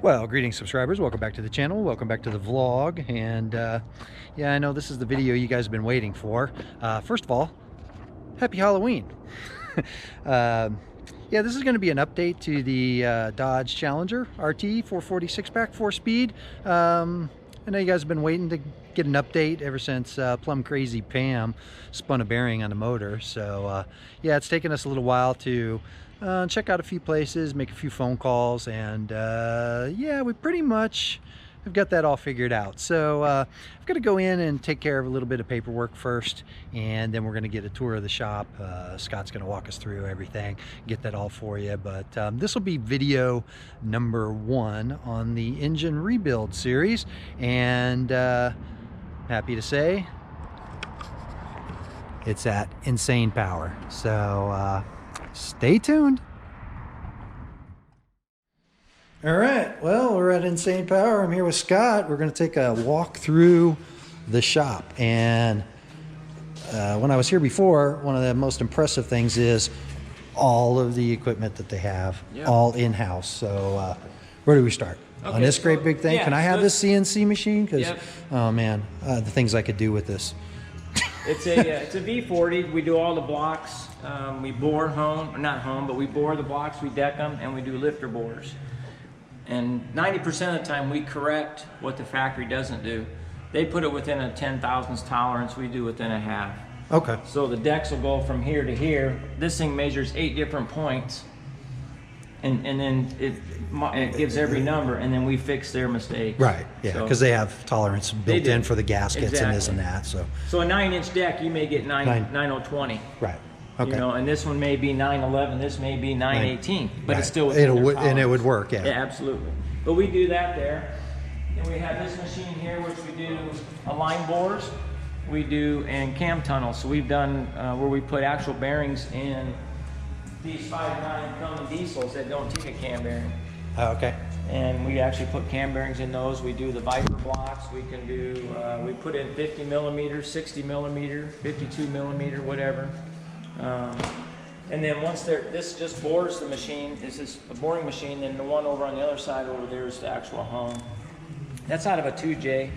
Well, greetings subscribers, welcome back to the channel, welcome back to the vlog, and yeah, I know this is the video you guys have been waiting for. First of all, happy Halloween. Yeah, this is going to be an update to the Dodge Challenger RT 440 6-pack 4-speed. I know you guys have been waiting to get an update ever since Plum Crazy Pam spun a bearing on the motor. So yeah, it's taken us a little while to check out a few places, make a few phone calls, and yeah, we pretty much have got that all figured out. So I've got to go in and take care of a little bit of paperwork first, and then we're going to get a tour of the shop. Scott's going to walk us through everything, get that all for you. But this will be video number 1 on the engine rebuild series, and happy to say it's at insane power. So stay tuned. All right, well, we're at Insane Power. I'm here with Scott. We're going to take a walk through the shop. And when I was here before, one of the most impressive things is all of the equipment that they have, all in-house. So where do we start? Okay, on this great big thing? Yeah, can I have this CNC machine? Because, oh man, the things I could do with this. It's a V40. We do all the blocks. We bore not home, but we bore the blocks, we deck them, and we do lifter bores. And 90% of the time we correct what the factory doesn't do. They put it within a 10,000ths tolerance, we do within a half. Okay. So the decks will go from here to here. This thing measures 8 different points, and then it gives every number, and then we fix their mistake. Right, yeah, because they have tolerance built in for the gaskets and this and that. So a 9-inch deck, you may get 9020. Right. Okay. You know, and this one may be 911, this may be 918, but it's still it would work, yeah. Yeah, absolutely. But we do that there. And we have this machine here, which we do line bores, we do and cam tunnels. So we've done where we put actual bearings in these 5.9 Cummins diesels that don't take a cam bearing. Oh, okay. And we actually put cam bearings in those. We do the Viper blocks. We can do, we put in 50 millimeter, 60 millimeter, 52 millimeter, whatever. And then once this just bores the machine. This is a boring machine. Then the one over on the other side over there is the actual home. That's out of a 2J,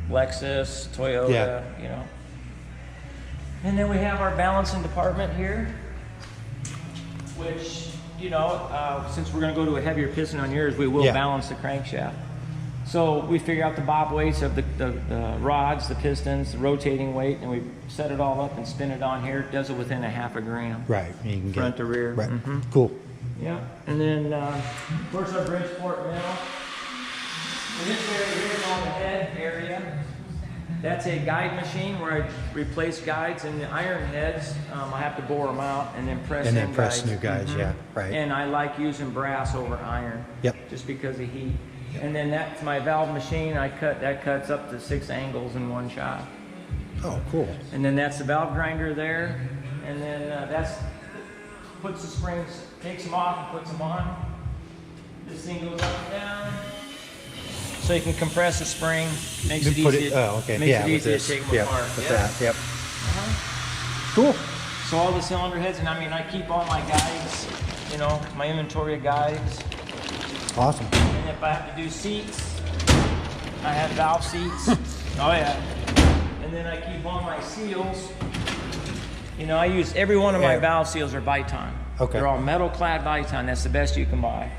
Lexus, Toyota, you know. And then we have our balancing department here, which, you know, since we're going to go to a heavier piston on yours, we will balance the crankshaft. So we figure out the bob weights of the rods, the pistons, the rotating weight, and we set it all up and spin it on here. It does it within a half a gram. Right. You can front to rear. Right. Cool. Yeah. And then, of course, our Bridgeport mill. And this area here is on the head area. That's a guide machine where I replace guides, and the iron heads, I have to bore them out and then press new guides, yeah, right. And I like using brass over iron. Yep. Just because of heat. And then that's my valve machine. That cuts up to 6 angles in one shot. Oh, cool. And then that's the valve grinder there. And then puts the springs, takes them off and puts them on. This thing goes up and down. So you can compress the spring, makes it easy. Makes it easy to take them apart. With that, yep. Cool. So all the cylinder heads, and I mean, I keep all my guides, you know, my inventory of guides. Awesome. And if I have to do seats, I have valve seats. Oh yeah. And then I keep all my seals. You know, I use every one of my valve seals are Viton. Okay. They're all metal clad Viton. That's the best you can buy.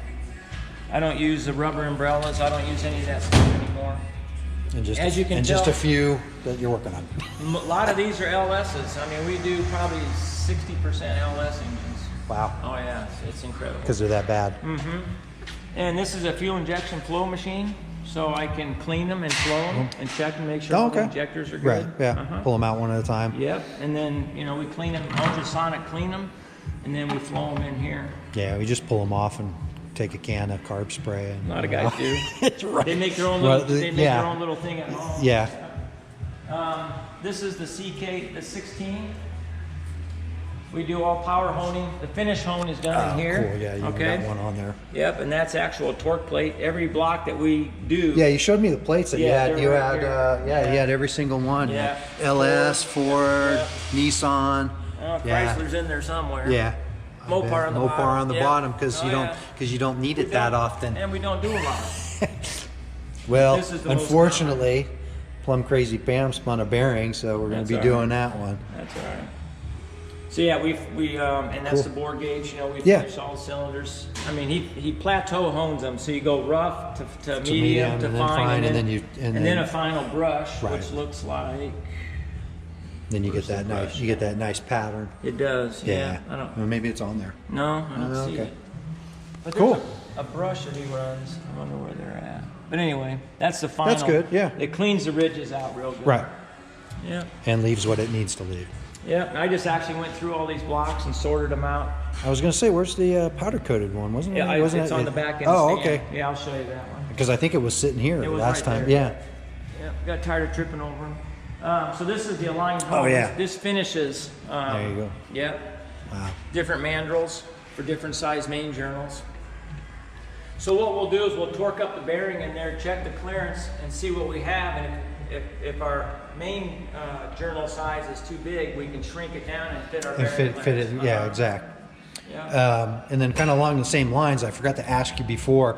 I don't use the rubber umbrellas. I don't use any of that stuff anymore. And just, as you can and tell, just a few that you're working on. A lot of these are LSs. I mean, we do probably 60% LS engines. Wow. Oh yeah, it's incredible. Because they're that bad. Mm-hmm. And this is a fuel injection flow machine, so I can clean them and flow them and check and make sure the injectors are good. Right, yeah. Pull them out one at a time. Yep, and then, you know, we clean them, ultrasonic clean them, and then we flow them in here. Yeah, we just pull them off and take a can of carb spray. And, a lot of guys do. It's right. They make their own little, their own little thing at home. Yeah. This is the the 16. We do all power honing. The finish hone is done in here. Cool, yeah, you got one on there. Yep, and that's actual torque plate. Every block that we do. Yeah, you showed me the plates that you had. You had every single one. Yeah. LS, Ford, Nissan. Chrysler's in there somewhere. Yeah. Mopar on the bottom. Mopar on the Yeah. bottom because Oh, you don't need it that often. And we don't do a lot. Well, This is the most unfortunately, Plum Crazy Pam spun a bearing, so we're going to be That's all doing that one. That's all right. So yeah, we and that's Cool. the bore gauge. You know, we Yeah. finish all the cylinders. I mean, he plateau hones them, so you go rough to medium medium, to and then fine, and then then a final brush, Right. which looks like then you get that nice pattern. it does. Yeah. I don't. Well, maybe it's on there. No, I don't see okay. it. But Cool. there's a brush that he runs. I wonder where they're at. But anyway, that's the final. That's good, yeah. It cleans the ridges out real good. Right. Yeah. And leaves what it needs to leave. Yeah. And I just actually went through all these blocks and sorted them out. I was going to say, where's the powder coated one? Wasn't it? Yeah, Wasn't it's it? on the back end. Oh, stand. okay. Yeah, I'll show you that one. Because I think it was sitting here It was last right time. there. Yeah. Yeah, got tired of tripping over them. So this is the aligned hose. Oh, yeah. This finishes. There you go. Yep. Wow. Different mandrels for different size main journals. So what we'll do is we'll torque up the bearing in there, check the clearance, and see what we have. And if our main journal size is too big, we can shrink it down and fit our And bearing fit it. clearance. Yeah, exactly. Yeah. And then kind of along the same lines, I forgot to ask you before,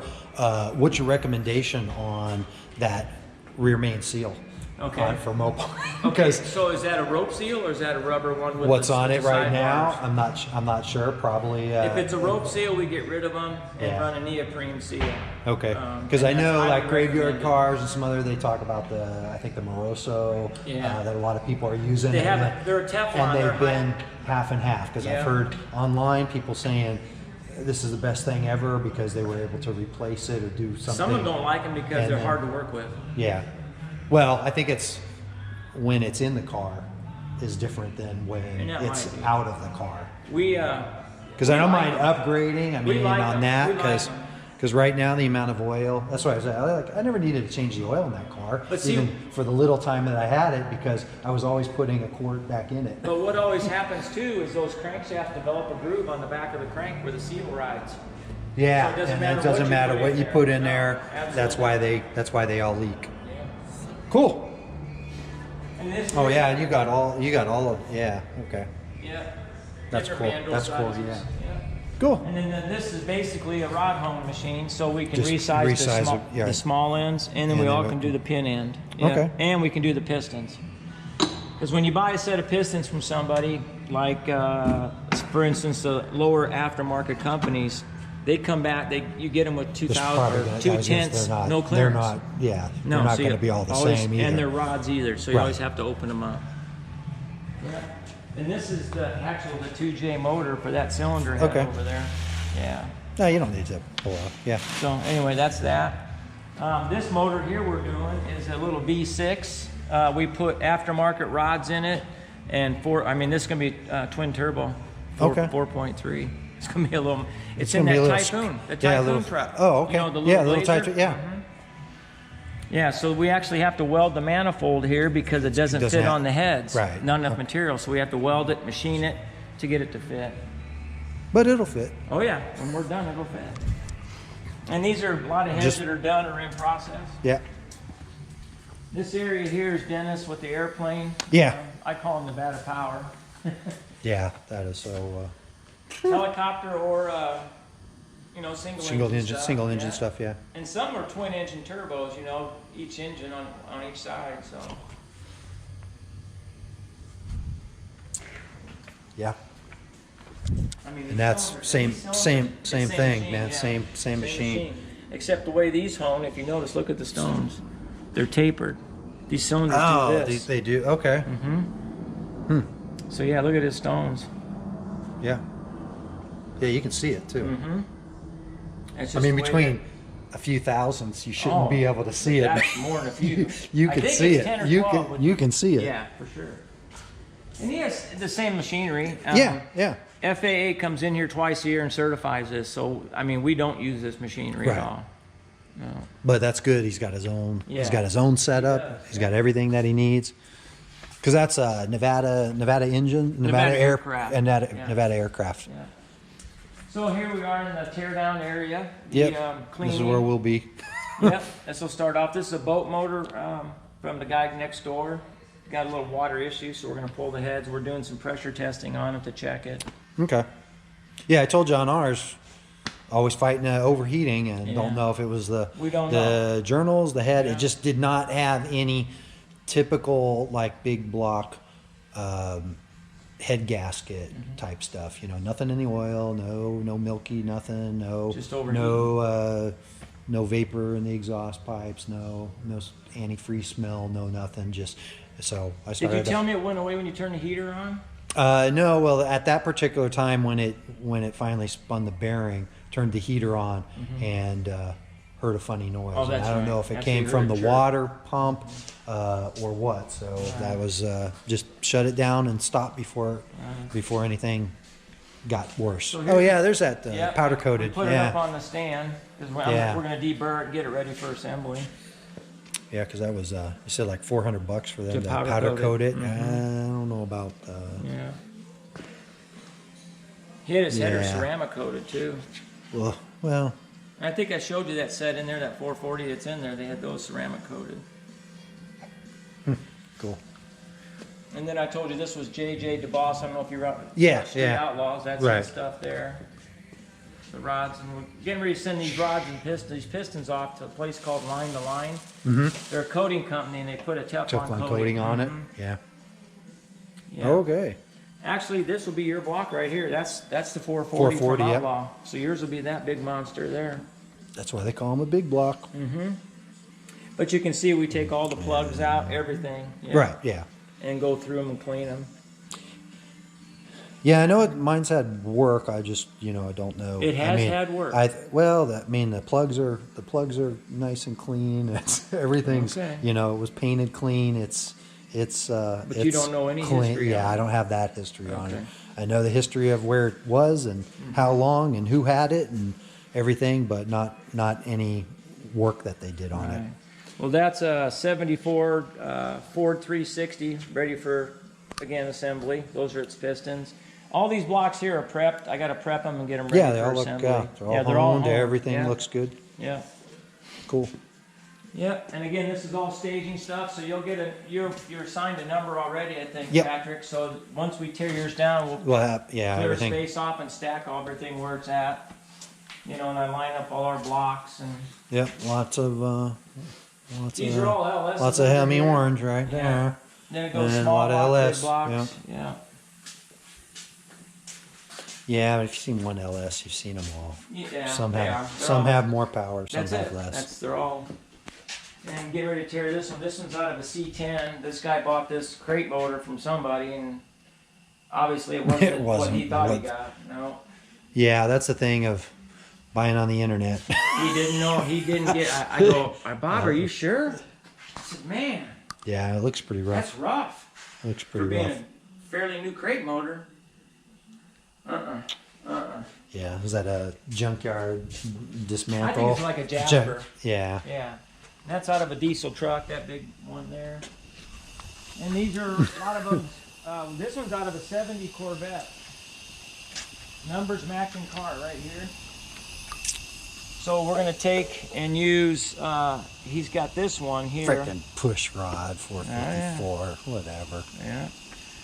what's your recommendation on that rear main seal? Okay. For Mopar? Okay, Because so is that a rope seal or is that a rubber one with what's the, on with it the right side now, bars? I'm not sure. Probably. If it's a rope seal, we get rid of them and Yeah. run a neoprene seal. Okay. and Because I that's know highly like graveyard recommended. cars and some other, they talk about I think the Moroso Yeah. that a lot of people are using. They and have they're a Teflon. and they're they've been high- half and half because Yeah. I've heard online people saying this is the best thing ever because they were able to replace it or do something. Some of them don't like them because And they're then- hard to work with. Yeah. Well, I think it's when it's in the car is different than when And that it's might be. out of the car. We Because I don't like mind them. upgrading. I We mean, like on them. that We like because them. right now the amount of oil. That's why I was I never needed to change the oil in that car, But see- even for the little time that I had it, because I was always putting a quart back in it. But what always happens too is those crankshafts develop a groove on the back of the crank where the seal rides. Yeah, So it doesn't and matter it doesn't what you matter put what in you there. put in No, there. absolutely. That's why they all leak. Yeah. Cool. And this Oh yeah, you got all of yeah. Okay. Yeah. That's Different cool. mandrel That's cool, sizes. yeah. Cool. And then this is basically a rod hone machine, so we can Just resize, resize it, yeah. the small ends, and then And we then all we- can do the pin end. Yeah. Okay. And we can do the pistons. Because when you buy a set of pistons from somebody, like for instance the lower aftermarket companies, they come back, you get them with There's 2,000 probably or gonna- 2/10, they're not, no clearance. They're not. Yeah. No, they're not so going to you be all the always- same either. And their rods either, so you Right. always have to open them up. Yeah. And this is the 2J motor for that cylinder head Okay. over there. Yeah. No, you don't need to pull up. Yeah. So anyway, that's that. This motor here we're doing is a little V6. We put aftermarket rods in it, and this is gonna be twin turbo. Okay. 4.3. It's gonna be a little. It's in gonna be that a little Typhoon. The yeah, a Typhoon little- truck. Oh, okay. You know, the Yeah, a little Blazer? Typhoon, yeah. Mhm. Yeah, so we actually have to weld the manifold here because it doesn't doesn't fit have- on the heads. Right. Not enough material, so we have to weld it, machine it to get it to fit. But it'll fit. Oh yeah, when we're done, it'll fit. And these are a lot of heads Just- that are done or in process. Yeah. This area here is Dennis with the airplane. Yeah. I call him Nevada Power. Yeah, that is so Helicopter or single single engine yeah. stuff, yeah. And some are twin engine turbos, each engine on each side. So Yeah. I mean, these And that's cylinders- same these cylinders, same the same thing, machine, man. yeah. Same machine. Except the way these hone, if you notice, look at the stones. They're tapered. These cylinders do Oh, this. they do. Okay. So yeah, look at his stones. Yeah. Yeah, you can see it too. That's I just mean, the way between a few thousandths, you shouldn't Oh, be able to see it. That's more than a few. You I can think see it's 10 or it. You 12 can with- you can see it. Yeah, for sure. And he has the same machinery. Yeah, yeah. FAA comes in here twice a year and certifies this, so I mean we don't use this machinery Right. at all. No. But that's good. He's got his own. Yeah. He's got his own setup. does, He's got everything that he needs. Because that's a Nevada engine, Nevada aircraft. Yeah. Nevada aircraft. Yeah. So here we are in the teardown area. Yep. The, This cleaning. is where we'll be. Yep. This will start off. This is a boat motor from the guy next door. Got a little water issue, so we're going to pull the heads. We're doing some pressure testing on it to check it. Okay. Yeah, I told you on ours, always fighting overheating, and don't know if it was the journals, the head. It just did not have any typical like big block head gasket type stuff. You know, nothing in the oil, no milky, nothing, just no vapor in the exhaust pipes, no antifreeze smell, no nothing. Just so I started. Did you tell me it went away when you turned the heater on? No, well, at that particular time when it finally spun the bearing, turned the heater on, and heard a funny noise. Oh, that's I don't know if it That's came the from the chirp. water pump or what. So that was just shut it down and stopped before anything got worse. So Oh yeah, there's that powder coated. We put it up on the stand because we're going to deburr it and get it ready for assembly. Yeah, because that was you said like $400 for them to powder powder coat coat it. it. I don't know about. Yeah. He had his header Yeah. ceramic coated too. Well. I think I showed you that set in there, that 440 that's in there. They had those ceramic coated. Cool. And then I told you this was JJ DeBoss. I don't know if you're out. Yeah, Street yeah. Outlaws. That's Right. that stuff there. The rods, and we're getting ready to send these rods and these pistons off to a place called Line to Line. They're a coating company, and they put a Teflon coating on it. Yeah. Yeah. Okay. Actually, this will be your block right here. That's the 440 440, from yep. Outlaw. So yours will be that big monster there. That's why they call them a big block. But you can see we take all the plugs out, everything. Yeah, Right. Yeah. And go through them and clean them. Yeah, I know mine's had work. I just, I don't know. It has I mean, had work. The plugs are nice and clean. It's everything's, Okay. it was painted clean. But you don't know any clean. history Yeah, on it. I don't have that history on it. Okay. I know the history of where it was and how long and who had it and everything, but not any work that they did on it. Well, that's a 74 Ford 360 ready for, again, assembly. Those are its pistons. All these blocks here are prepped. I got to prep them and get them ready Yeah, they for all look. assembly. They're all honed. honed. Everything Yeah. looks good. Yeah. Cool. Yep, and again, this is all staging stuff, so you'll get you're assigned a number already, I think, Yep. Patrick. So once we tear yours down, we'll We'll have clear everything. space off and stack everything where it's at. And I line up all our blocks and Yep, lots of these are all LS. lots of Hemi orange right Yeah. there. Then it goes And a small lot of blocks, LS, big blocks. Yeah. Yeah, but if you've seen one LS, you've seen them all. Yeah. Some they have are. some have more power, some That's have it. less. They're all. And get ready to tear this one. This one's out of a C10. This guy bought this crate motor from somebody, and obviously it wasn't, what he thought he got. No. Yeah, that's the thing of buying on the internet. He didn't know. He didn't get. I go, Bob, are you sure? I said, man, Yeah, it looks pretty rough. that's rough. Looks For pretty being rough. a fairly new crate motor. Yeah, is that a junkyard dismantle? I think it's like a Jasper. Yeah. Yeah. That's out of a diesel truck, that big one there. And these are a lot of them. This one's out of a 70 Corvette. Numbers matching car right here. So we're going to take and use, he's got this one here. Frickin' push rod 454, whatever. Yeah.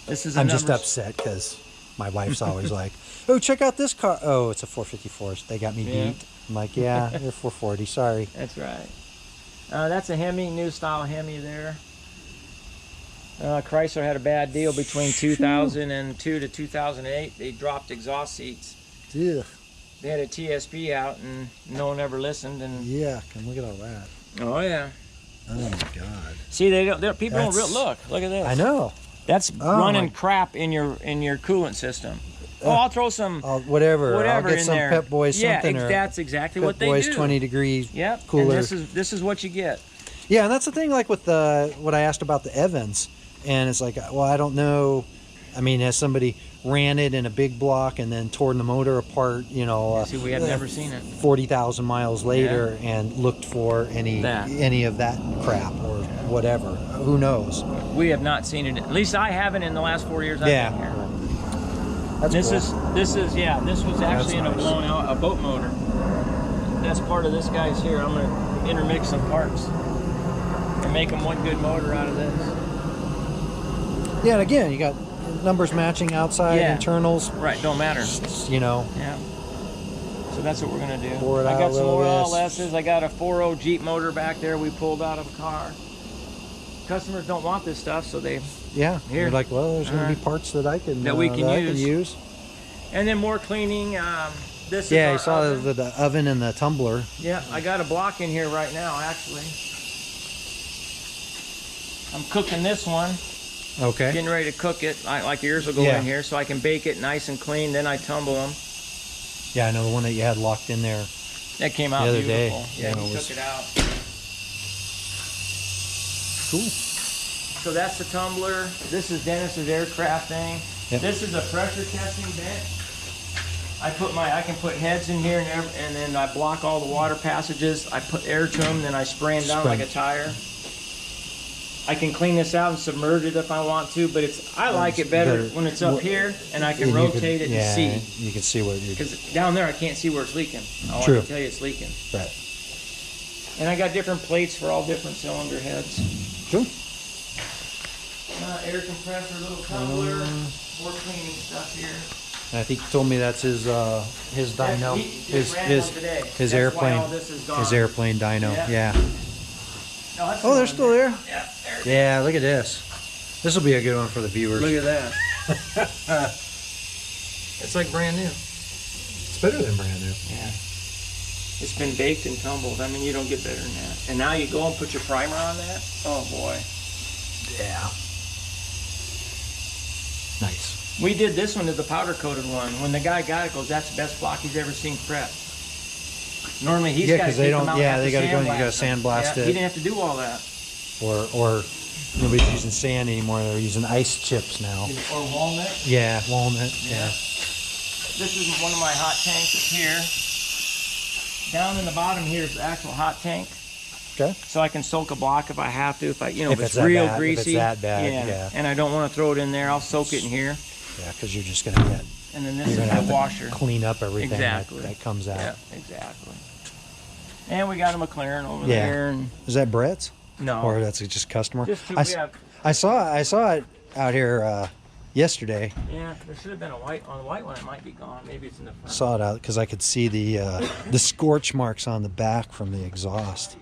This is I'm just upset because my wife's always like, oh, check out this car. Oh, it's a 454. They got me beat. I'm like, yeah, they're 440. Sorry. That's right. That's a Hemi, new style Hemi there. Chrysler had a bad deal between 2002 to 2008. They dropped exhaust seats. Ugh. They had a TSP out and no one ever listened. And Yeah, and look at all that. oh yeah. Oh my God. See, people don't real look. Look at this. I know. That's Oh, running my- crap in your coolant system. Oh, I'll throw some Whatever. I'll get in some there. Pep Boys something. Yeah, or that's exactly Pep what they Boys do. 20 degrees Yep. cooler. And this is what you get. Yeah, and that's the thing, like with what I asked about the Evans, and it's like, well, I don't know. I mean, has somebody ran it in a big block and then torn the motor apart, See, we had never seen it. 40,000 miles later and looked for any of that crap or whatever. Who knows? We have not seen it. At least I haven't in the last 4 years I've been here. That's This cool. this was actually in a nice. blown out a boat motor. That's part of this guy's here. I'm gonna intermix some parts and make them one good motor out of this. Yeah, and again, you got numbers matching outside Yeah. internals. Right, don't matter. You know. Yeah. So that's what we're gonna do. Pour it I out got a some little more bit. LSs. I got a 4.0 Jeep motor back there we pulled out of a car. Customers don't want this stuff, so they Yeah. Here. You're like, well, there's going to be parts that I can That we can use. And then more cleaning. This Yeah, is you saw oven. the oven and the tumbler. Yeah, I got a block in here right now, actually. I'm cooking this one. Okay. Getting ready to cook it. Like yours will go in here, so I can bake it nice and clean. Then I tumble them. Yeah, I know the one that you had locked in there That came out the other beautiful. day. Yeah, You know, he it was took it out. cool. So that's the tumbler. This is Dennis's aircraft thing. Yep. This is a pressure testing vent. I can put heads in here and then I block all the water passages. I put air to them, then I spray them down like a tire. I can clean this out and submerge it if I want to, but I like it better when it's up here and I can rotate it and see. You can see what you. Because down there I can't see where it's leaking. I True. want to tell you it's leaking. Right. And I got different plates for all different cylinder heads. Cool. Air compressor, little tumbler, more cleaning stuff here. And I think he told me that's his dyno, his airplane, his airplane dyno. Yeah. No, Oh, they're still there. Yeah, there. Yeah, look at this. This will be a good one for the viewers. Look at that. It's like brand new. It's better than brand new. Yeah. It's been baked and tumbled. I mean, you don't get better than that. And now you go and put your primer on that. Oh boy. Yeah. Nice. We did this one to the powder coated one. When the guy got it, goes, "That's the best block he's ever seen prep." Normally he's got to they take don't. them out. Yeah, and they got to go. You sandblast got to them. sandblast He it. didn't have to do all that. Or nobody's using sand anymore. They're using ice chips now. Or walnut. Yeah, walnut. Yeah. This is one of my hot tanks here. Down in the bottom here is the actual hot tank. Okay. So I can soak a block if I have to. If it's it's that real bad, greasy. if it's that bad, yeah. And I don't want to throw it in there. I'll soak it in here. Yeah, because you're just gonna get. And then this You're is gonna the have washer. to clean up everything that comes out. Yeah, exactly. And we got a McLaren over there. And is that Brett's? no. Or that's just customer? Just two, I saw it out here yesterday. Yeah, there should have been a white on the white one. It might be gone. Maybe it's in the front. Saw it out because I could see the scorch marks on the back from the exhaust.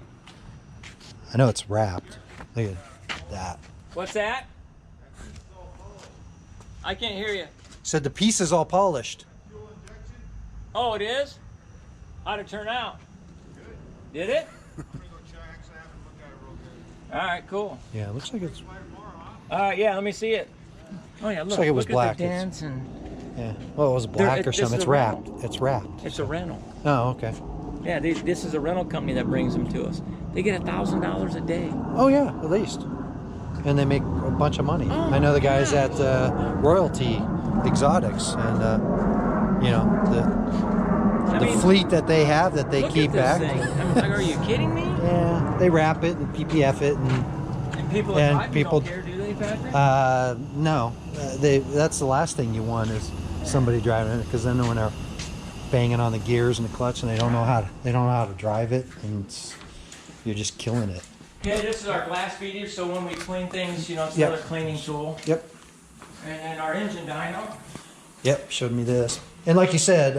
I know it's wrapped. Look at that. What's that? I can't hear you. Said the piece is all polished. Oh, it is? How'd it turn out? Did it? All right, cool. Yeah, it looks like it's. All right, yeah, let me see it. Oh yeah, Looks like it was look black. At the dents and Yeah. Well, it was black or this something. is It's a wrapped. rental. It's wrapped. it's a rental. Oh, okay. Yeah, this is a rental company that brings them to us. They get $1,000 a day. Oh yeah, at least. And they make a bunch of money. Oh, I know the guys at Royalty Exotics, and the fleet that they have that they Look keep at this back. thing. I'm like, are you kidding me? Yeah, they wrap it and PPF it, and people and at people- don't care, do they, Patrick? no, that's the last thing you want is somebody driving it, because then when they're banging on the gears and the clutch and they don't know how to drive it, and you're just killing it. Okay, this is our glass feeder, so when we clean things, it's Yep. another cleaning tool. Yep. And then our engine dyno. Yep, showed me this. And like you said,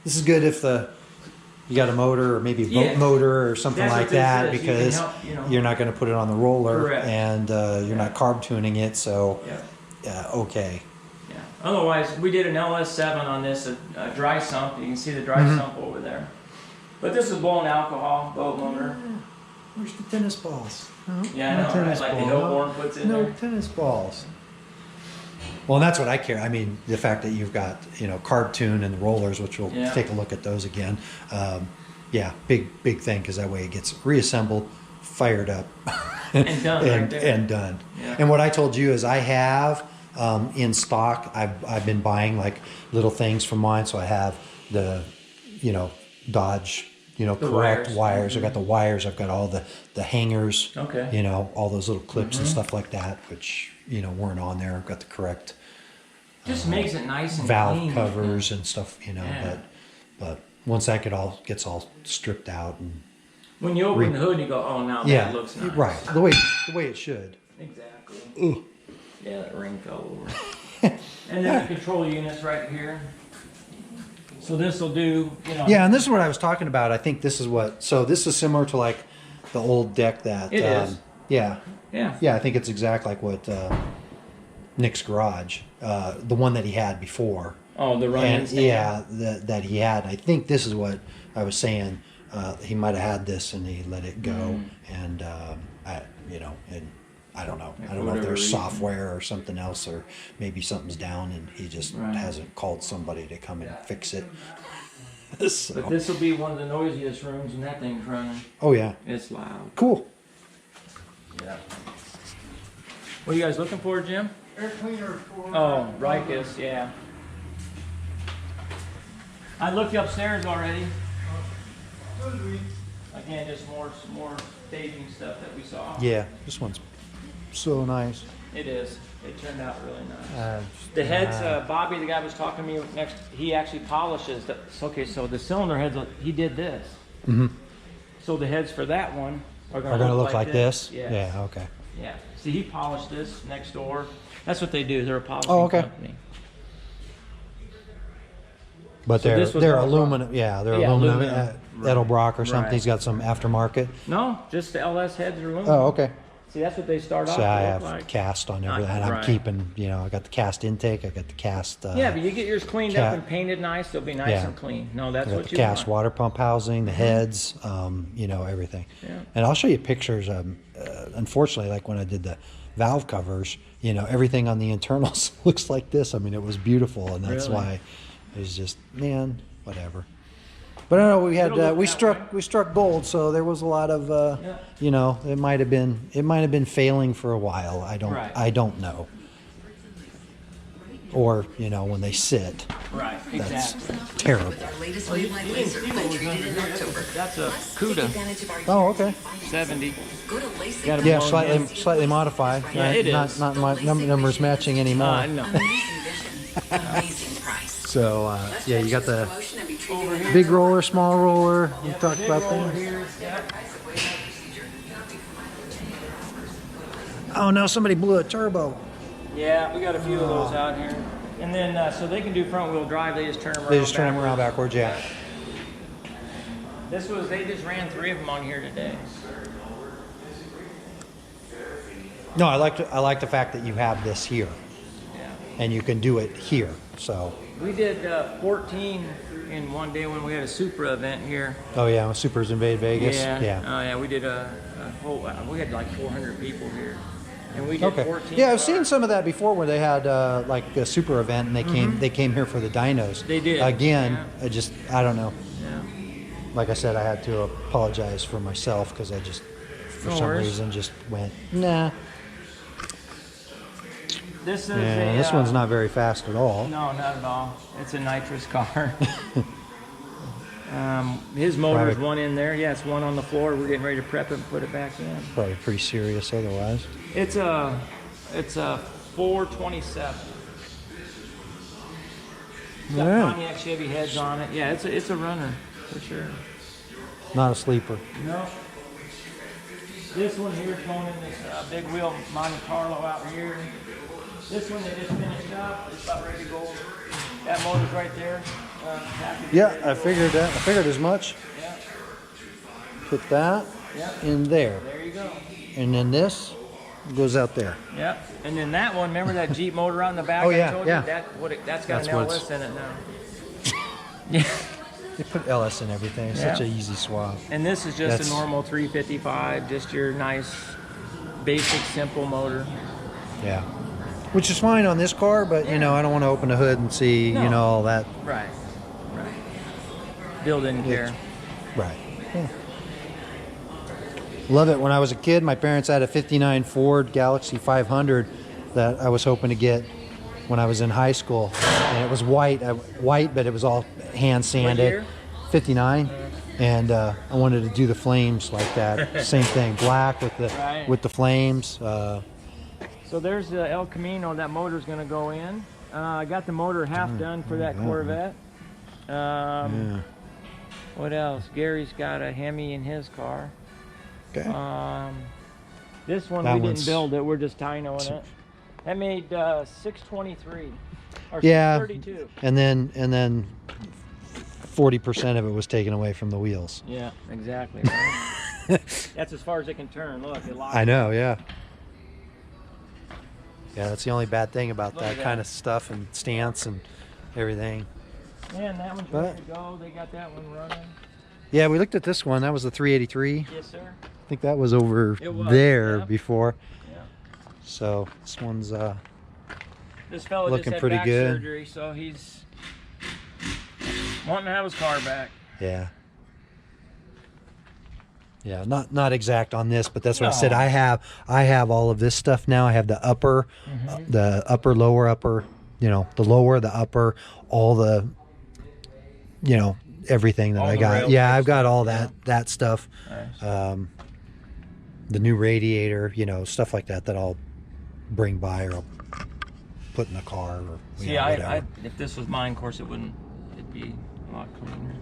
this is good if you got a motor or maybe a boat Yeah. motor or something That's like what this that, is. You can because help, you're not going to put it on the roller. Correct. And you're not carb tuning it, so Yeah. okay. Yeah. Otherwise, we did an LS7 on this, a dry sump. You can see the dry Mm-hmm. sump over there. But this is blowing alcohol, boat motor. Where's the tennis balls? Yeah, I know, right? Like the Hillborn puts in there. tennis balls. Well, and that's what I care. I mean, the fact that you've got carb tune and the rollers, which we'll take a look at those again. Big thing, because that way it gets reassembled, fired up, And done right there. and done. Yeah. And what I told you is I have in stock. I've been buying like little things from mine, so I have the Dodge. Correct wires. I've got the wires. I've got all the hangers. Okay. All those little clips and stuff like that, which weren't on there. I've got the correct Just makes it nice and valve clean. covers and stuff. Yeah. But once that gets all stripped out and When you open the hood, you go, oh, now that looks nice. right, the way it should. Exactly. Ooh. Yeah, that ring fell over. And then the control units right here. So this will do, you know. Yeah, and this is what I was talking about. I think this is what. So this is similar to like the old deck that. It is. Yeah. Yeah. Yeah, I think it's exact like what Nick's garage, the one that he had before. Oh, the run-in stand. Yeah, that he had. I think this is what I was saying. He might have had this and he let it go, and I don't know. I don't know if there's software or something else, or maybe something's down and he just hasn't called somebody to come and fix it. So. But this will be one of the noisiest rooms, and that thing's running. Oh yeah, it's loud. Cool. Yeah. What are you guys looking for, Jim? Air cleaner for... Oh, Rikers, yeah. I looked upstairs already. Again, just more staging stuff that we saw. Yeah, this one's so nice. It is. It turned out really nice. The heads, Bobby, the guy was talking to me next, he actually polishes. Okay, so the cylinder heads, he did this. Mm-hmm. So the heads for that one are going to look like this? Yes. Yeah, okay. Yeah. See, he polished this next door. That's what they do. They're a polishing company. But So they're aluminum. Yeah, they're aluminum. Aluminum. Edelbrock or something. He's got some aftermarket. No, just the LS heads are aluminum. Oh, okay. See, that's what they start off So I with. have Like. cast on everything, and I'm keeping, I got the cast intake, I got the cast. Yeah, but you get yours cleaned up and painted nice, they'll be nice and clean. No, that's what you cast want. water pump housing, the heads, everything. Yeah. And I'll show you pictures. Unfortunately, like when I did the valve covers, everything on the internals looks like this. I mean, it was beautiful, and that's why it's just, man, whatever. But I don't know, we had we struck gold, so there was a lot of it might have been failing for a while. I don't know. Or when they sit, that's terrible. That's a CUDA. Oh, okay. 70. Yeah, slightly modified. Yeah, it is. Not my numbers matching anymore. No. So yeah, you got the big roller, small roller. We talked about that. Oh no, somebody blew a turbo. Yeah, we got a few of those out here. And then, so they can do front wheel drive, they just turn them around. They just turn them around backwards, yeah. They just ran 3 of them on here today. No, I like the fact that you have this here. Yeah. And you can do it here, so. We did 14 in one day when we had a Supra event here. Oh yeah, when Supers invade Vegas. Yeah. Oh yeah, we did a whole, we had like 400 people here. And we did 14 Yeah, I've cars. seen some of that before when they had like a super event and they came here for the dynos. They did. Again, Yeah. I don't know. Yeah. Like I said, I had to apologize for myself because I just, for some reason, just went, nah. This is this one's not very fast at all. No, not at all. It's a nitrous car. His motor's one in there. Yeah, it's one on the floor. We're getting ready to prep it and put it back in. Probably pretty serious otherwise. It's a 427. It's got Pontiac Chevy heads on it. Yeah, it's a runner for sure. Not a sleeper. No. This one here, towing in this big wheel Monte Carlo out here. This one they just finished up. It's about ready to go. That motor's right there. Yeah, I figured that. I figured as much. Yeah. Put that in there. There you go. And then this goes out there. Yep. And then that one, remember that Jeep motor on the back? Oh, I yeah, told yeah. You? That's got an LS in it now. Yeah. They put LS in everything. It's such an easy swap. And this is just a normal 355, just your nice, basic, simple motor. Yeah. Which is fine on this car, but I don't want to open the hood and see, all that. Right. Bill didn't care. Right. Yeah. Love it. When I was a kid, my parents had a 59 Ford Galaxy 500 that I was hoping to get when I was in high school. And it was white, but it was all hand sanded. What year? 59. And I wanted to do the flames like that. Same thing, black with the flames. So there's the El Camino. That motor's going to go in. I got the motor half done for that Corvette. What else? Gary's got a Hemi in his car. Okay. This one we didn't build it. We're just dynoing it. That made 623 or Yeah. 632. And then 40% of it was taken away from the wheels. Yeah, exactly. Right? That's as far as it can turn. Look, it locks. I know, yeah. Yeah, that's the only bad thing about Look that at kind that. of stuff and stance and everything. Man, that one's ready to go. They got that one running. Yeah, we looked at this one. That was the 383. Yes, sir. I think that was over there before. Yeah. So this one's This fella looking just had pretty back good. surgery, so he's wanting to have his car back. yeah. Yeah, not exact on this, but that's what I No. said. I have all of this stuff now. I have the upper, lower, upper. You know, the lower, the upper, all the, you know, everything that All I the got. rail Yeah, I've stuff, got all yeah. that stuff. Nice. The new radiator, you know, stuff like that I'll bring by or I'll put in the car or you See, know, I whatever. if this was mine, of course, it'd be a lot cleaner.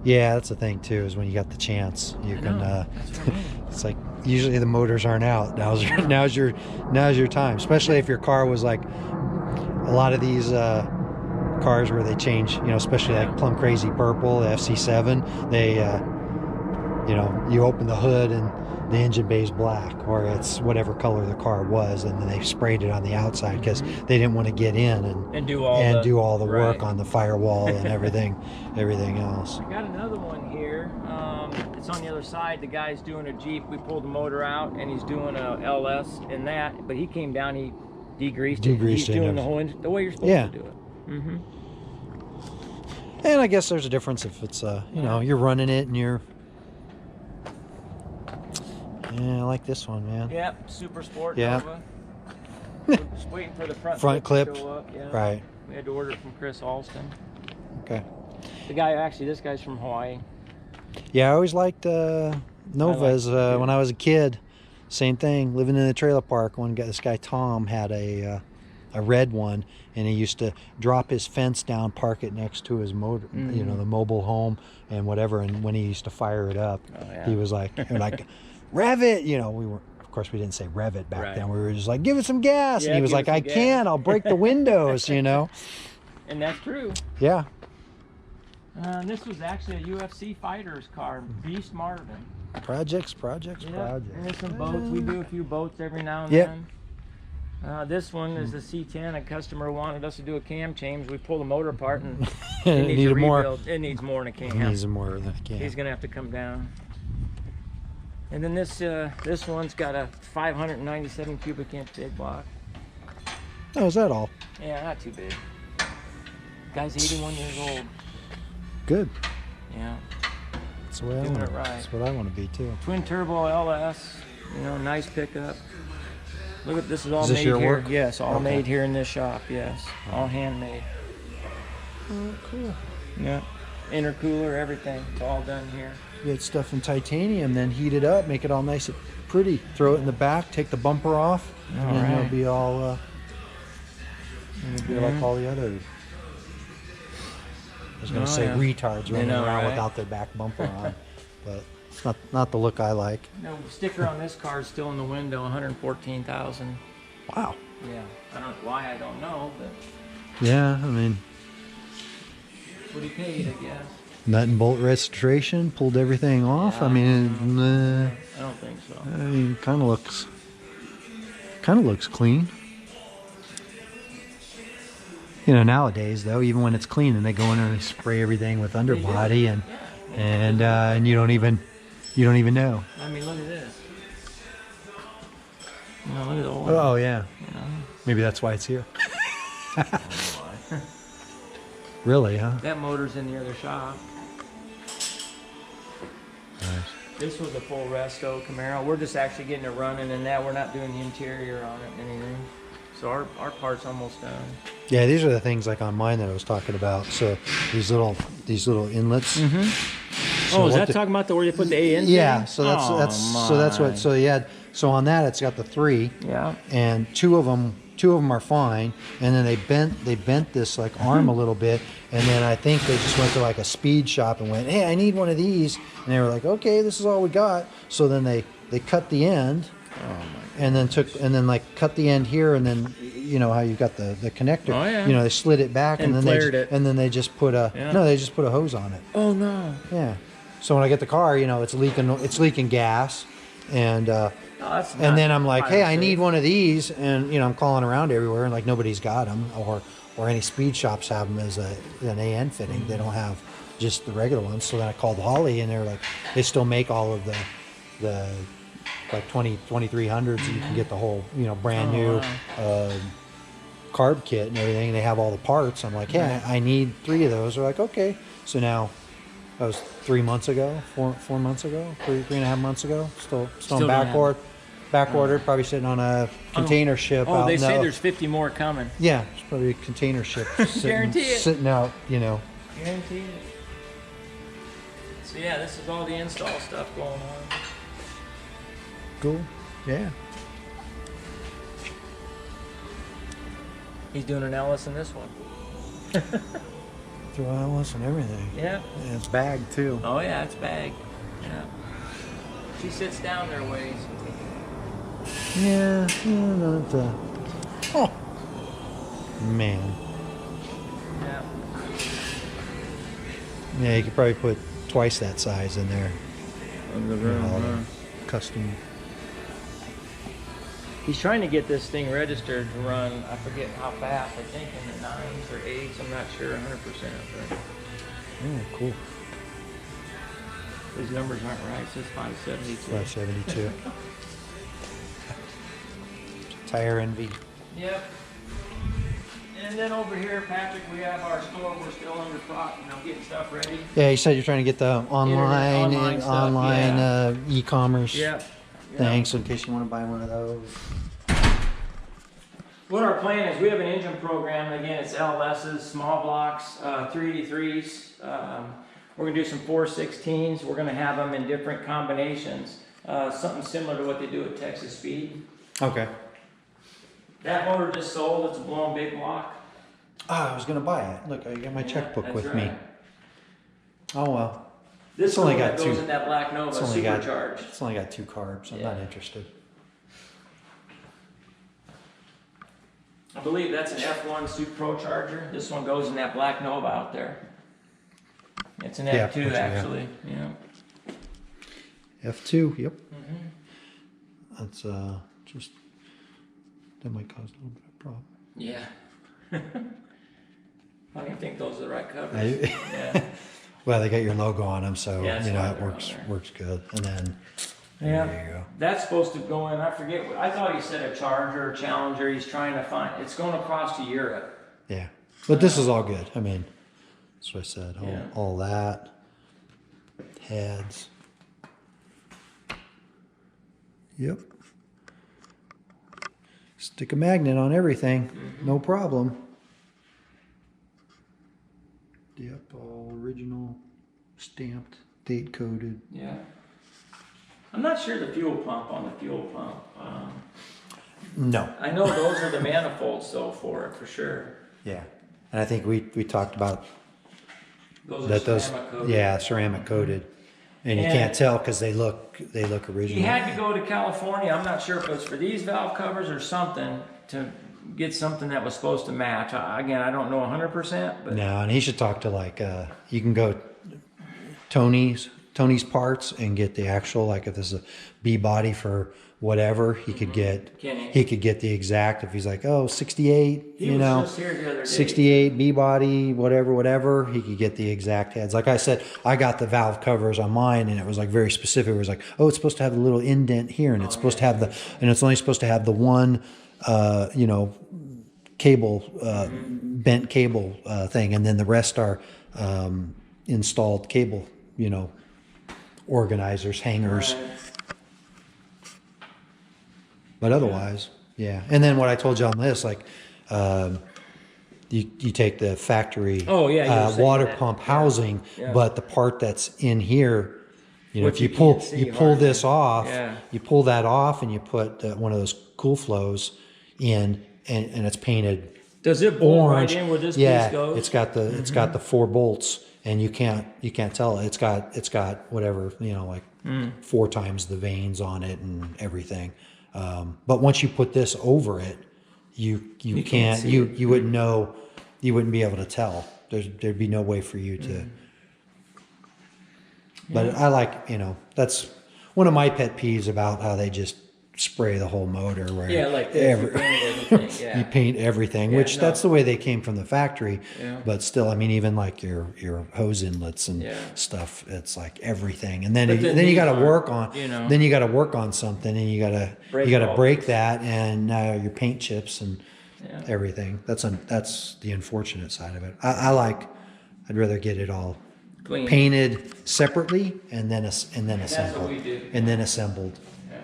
Yeah, that's the thing too. Is when you got the chance, you I can. know, that's what I mean. It's like usually the motors aren't out. Now's your time. Especially if your car was like a lot of these cars where they change. You know, especially like Plum Crazy Purple, the FC7. They, you know, you open the hood and the engine bay's black, or it's whatever color the car was, and then they sprayed it on the outside because they didn't want to get in And do all the work right. on the firewall and everything else. I got another one here. It's on the other side. The guy's doing a Jeep. We pulled the motor out, and he's doing a LS in that. But he came down. He degreased it. He's doing the whole engine the way you're supposed to do it. Mm-hmm. And I guess there's a difference if it's you know, you're running it and you're. Yeah, I like this one, man. Yep, Super Sport. Yeah. Nova. We're just waiting for the front clip. to show up. Yeah. Right. We had to order it from Chris Alston. Okay. The guy, actually, this guy's from Hawaii. Yeah, I always liked Novas when I was a kid. Same thing, living in a trailer park. This guy Tom had a red one, and he used to drop his fence down, park it next to his motor, you know, the mobile home and whatever. And when he used to fire it up, he was like, rev it. You know, of course, we didn't say rev it back then. We were just like, give it some gas. Yeah, and he was like, I can't. I'll break the windows. You know. And that's true. Yeah. This was actually a UFC fighter's car, Beast Marvin. Projects. And there's some boats. We do a few boats every now and Yep. then. This one is the C10. A customer wanted us to do a cam change. We pulled the motor apart and It needs needed a more. rebuild. It needs more than a cam. It needs more than a cam. He's gonna have to come down. And then this one's got a 597 cubic inch big block. Oh, is that all? Yeah, not too big. Guy's 81 years old. Good. Yeah. That's the way I Doing want it right. That's what I want to be too. Twin turbo LS. You know, nice pickup. Look at this is all Is this made your here. work? Yes, all Okay. made here in this shop. Yes, all handmade. Oh, cool. Yeah. Intercooler, everything. It's all done here. You get stuff in titanium, then heat it up, make it all nice and pretty. Throw it in the back, take the bumper off, and then it'll be all. It'll be like all the other. I was going to say retards running around without their back bumper on, but it's not the look I like. No sticker on this car is still in the window. 114,000. Wow. Yeah. I don't know why. I don't know, but Yeah, I mean, what he paid, I guess. nut and bolt restoration, pulled everything off. Yeah. I mean, I don't think so. I mean, kind of looks clean. You know, nowadays though, even when it's clean, and they go in there and they spray everything with underbody, and you don't even know. I mean, look at this. You know, look at the oil. Oh yeah, You know? maybe that's why it's here. Really, huh? That motor's in the other shop. Nice. This was a full resto Camaro. We're just actually getting it running, and now we're not doing the interior on it and anything. So our part's almost done. Yeah, these are the things like on mine that I was talking about. So these little inlets. So is that talking about where you put the A in? Yeah, so so on that it's got the 3. Yeah. And two of them are fine, and then they bent this like arm a little bit, and then I think they just went to like a speed shop and went, hey, I need one of these, and they were like, okay, this is all we got. So then they cut the end. Oh my and then like cut the end here, and then you know how you got the connector. Oh, yeah. You know, they slid it back, And then flared it. and then they just put a no, they just put a hose on it. Oh no. Yeah. So when I get the car, you know, it's leaking gas, and and then I'm like, hey, I need one of these, and you know, I'm calling around everywhere, and like nobody's got them, or any speed shops have them as an AN fitting. They don't have just the regular ones. So then I called Holly, and they're like, they still make all of the like 2300s. You can get the whole, you know, brand new carb kit and everything. They have all the parts. I'm like, yeah, I need 3 of those. They're like, okay. So now that was 3 months ago, 4 months ago, 3.5 months ago. Still on back ordered, probably sitting on a container ship. Oh, they say there's 50 more coming. Yeah, it's probably a container ship sitting out, you know. Guarantee it. So yeah, this is all the install stuff going on. Cool. Yeah. He's doing an Ellis in this one. Throw Alice and everything. Yeah. And it's bagged too. Oh yeah, it's bagged. Yeah. She sits down there ways. Yeah, not oh man. Yeah. Yeah, you could probably put twice that size in there. The room, custom. He's trying to get this thing registered to run, I forget how fast, I think in the 9s or 8s, I'm not sure 100%. But Oh, cool. his numbers aren't right, it says 572. 572. Tire envy. Yep. And then over here, Patrick, we have our store. We're still under getting stuff ready. Yeah, you said you're trying to get the online stuff, e-commerce thing. Yep. So in case you want to buy one of those. What our plan is, we have an engine program. Again, it's LSs, small blocks, 383s. We're going to do some 416s. We're going to have them in different combinations. Something similar to what they do at Texas Speed. Okay. That motor just sold. It's a blown big block. Ah, I was going to buy it. Look, I got my checkbook with right. me. Oh, well. This only one got that goes two. in that black Nova, supercharged. It's only got 2 carbs. I'm not interested. I believe that's an F1 supercharger. This one goes in that black Nova out there. It's an F2 actually. Yeah. F2. Yep. That's just that might cause a little bit of problem. Yeah. I don't even think those are the right covers. Yeah. Well, they got your logo on them, so Yeah, you know it works good. And then there you go. That's supposed to go in. I forget. I thought he said a Charger or Challenger. He's trying to find. It's going across to Europe. Yeah, but this is all good. I mean, that's what I said. Yeah. All that heads. Yep. Stick a magnet on everything. No problem. Yep, all original, stamped, date coded. Yeah. I'm not sure the fuel pump on the fuel pump. No. I know those are the manifolds though for it for sure. Yeah, and I think we talked about Those are ceramic coated. Yeah, ceramic coated, and you can't tell because they look original. He had to go to California. I'm not sure if it was for these valve covers or something to get something that was supposed to match. Again, I don't know 100%, but no, and he should talk to like you can go Tony's parts and get the actual, like if this is a B body for whatever, he could get the exact. If he's like, oh, 68, he was just here the other day. 68 B body, whatever, he could get the exact heads. Like I said, I got the valve covers on mine, and it was like very specific. It was like, oh, it's supposed to have a little indent here, and it's supposed to have and it's only supposed to have the one, cable, bent cable thing, and then the rest are installed cable, organizers, hangers. Right. But otherwise, yeah. And then what I told you on this, like, you take the factory water pump housing, but the part that's in here, if you pull this off, you pull that off, and you put one of those cool flows in, and it's painted. Does it bolt orange? Right in where this piece goes? It's got the 4 bolts, and you can't tell. It's got whatever, 4 times the vanes on it and everything. But once you put this over it, you can't see you it. you wouldn't know, you wouldn't be able to tell. There'd be no way for you to. But I like, that's one of my pet peeves about how they just spray the whole motor. Where Yeah, like this. You paint everything. Yeah. you paint everything, Yeah, which no. that's the way they came from the factory. Yeah. But still, I mean, even like your hose inlets and Yeah. stuff, it's like everything. And then But then you these got to aren't, work on. Then you got to work on something, and you got Break to all break this. that, and now your paint chips and Yeah. everything. That's the unfortunate side of it. I'd rather get it all Clean. painted separately and then assembled. That's what we do. And then assembled. Yeah.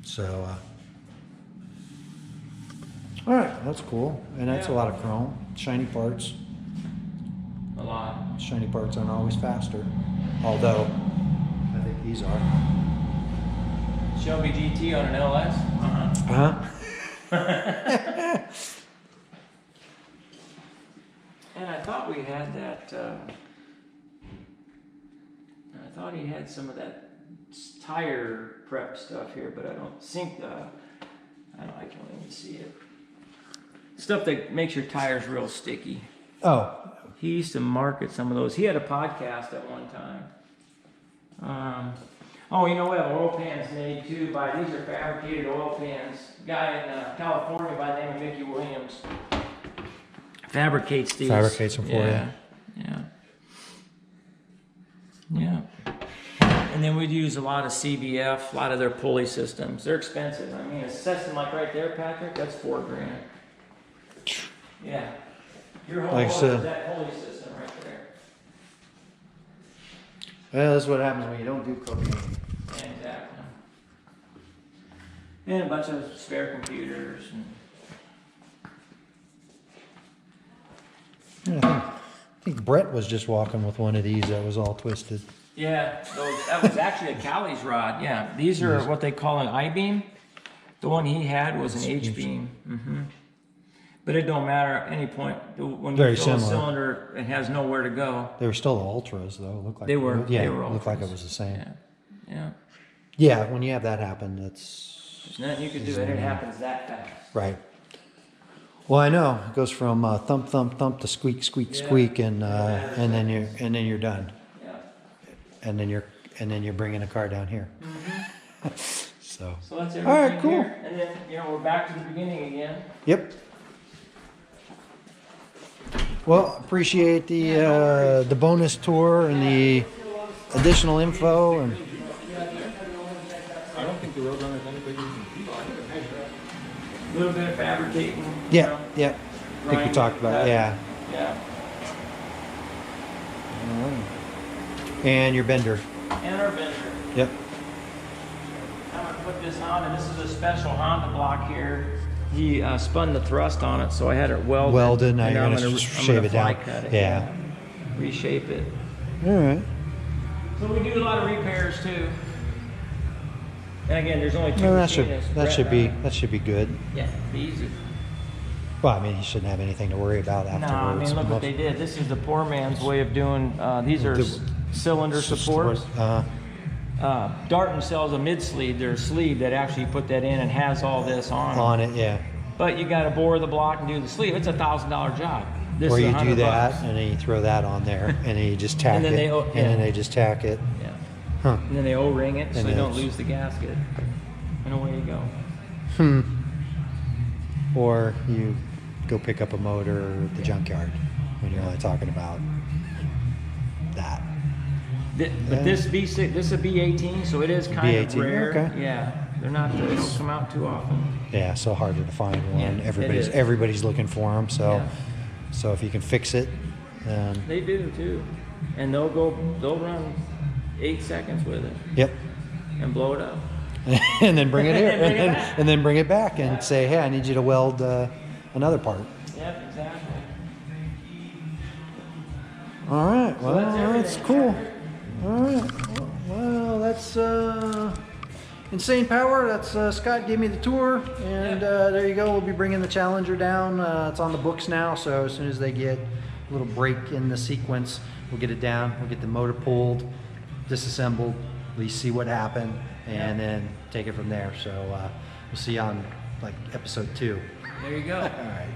So, all right, that's cool. And that's a lot of chrome, shiny parts. A lot. Shiny parts aren't always faster, although I think these are. Shelby GT on an LS. And I thought we had that. I thought he had some of that tire prep stuff here, but I don't think I can't even see it. Stuff that makes your tires real sticky. Oh, He used to market some of those. He had a podcast at one time. We have oil pans made too. These are fabricated oil pans. Guy in California by the name of Mickey Williams fabricates these. Fabricates them for you. Yeah. And then we'd use a lot of CBF, a lot of their pulley systems. They're expensive. I mean, a system like right there, Patrick, that's $4,000. Yeah. Your whole Like I motor said. is that pulley system right there. Well, that's what happens when you don't do cocaine. Exactly. And a bunch of spare computers. And I think Brett was just walking with one of these that was all twisted. yeah, that was actually a Callie's rod. Yeah, these are what they call an I-beam. The one he had was an H-beam. But it don't matter at any point. When you Very fill a similar. cylinder, it has nowhere to go. They were still the Ultras, though. Looked like They were. Yeah, They were it looked like it Ultras. was the same. Yeah. Yeah, when you have that happen, that's There's nothing you can do, and it happens that fast. right. Well, I know it goes from thump thump thump to squeak squeak squeak, and then you're done, Yeah. and then you're bringing a car down here. So So that's everything all right, cool. here. And then we're back to the beginning again. Yep. Well, appreciate the bonus tour and the additional info and. I don't think the Roadrunner is anybody using people. A little bit of fabricating. Yeah, yeah. I think we talked about it. Yeah. Yeah. All right. And your bender. And our bender. Yep. I'm gonna put this on, and this is a special Honda block here. He spun the thrust on it, so I had it welded. Welded, now and you're I'm gonna I'm shave it fly down. cut it, Yeah. Reshape it. All right. So we do a lot of repairs too. And again, there's only two No, machinists. that should be good. Yeah, easy. Well, I mean, you shouldn't have anything to worry about No, afterwards. I mean, look what they did. This is the poor man's way of doing. These are cylinder supports. Darton sells a mid-sleeve. There's a sleeve that actually put that in and has all this on it, yeah. But you got to bore the block and do the sleeve. It's $1,000 job. This Or is you do $100. that, and then you throw that on there, and then you just tack And then it, they- and then they just tack it. Yeah. Huh. And then they O-ring it so And you don't it's- lose the gasket. And away you go. Or you go pick up a motor at the junkyard when you're only talking about that. But this V6, this is a B18, so it is kind of B18, rare. okay. Yeah, they don't come out too often. Yeah, so harder to find one. Yeah, it is. Everybody's looking for them. So, Yeah. so if you can fix it, then They do too, and they'll run 8 seconds with it yep. and blow it up. And then bring it here, And bring it back. and then bring it back and say, hey, I need you to weld another part. Yep, exactly. All right. Well, that's that's everything. cool. All right. Well, that's Insane Power. That's Scott gave me the tour, and there you go. We'll be bringing the Challenger down. It's on the books now, so as soon as they get a little break in the sequence, we'll get it down. We'll get the motor pulled, disassembled, at least see what happened, and then take it from there. So We'll see you on like episode 2. There you go. All right.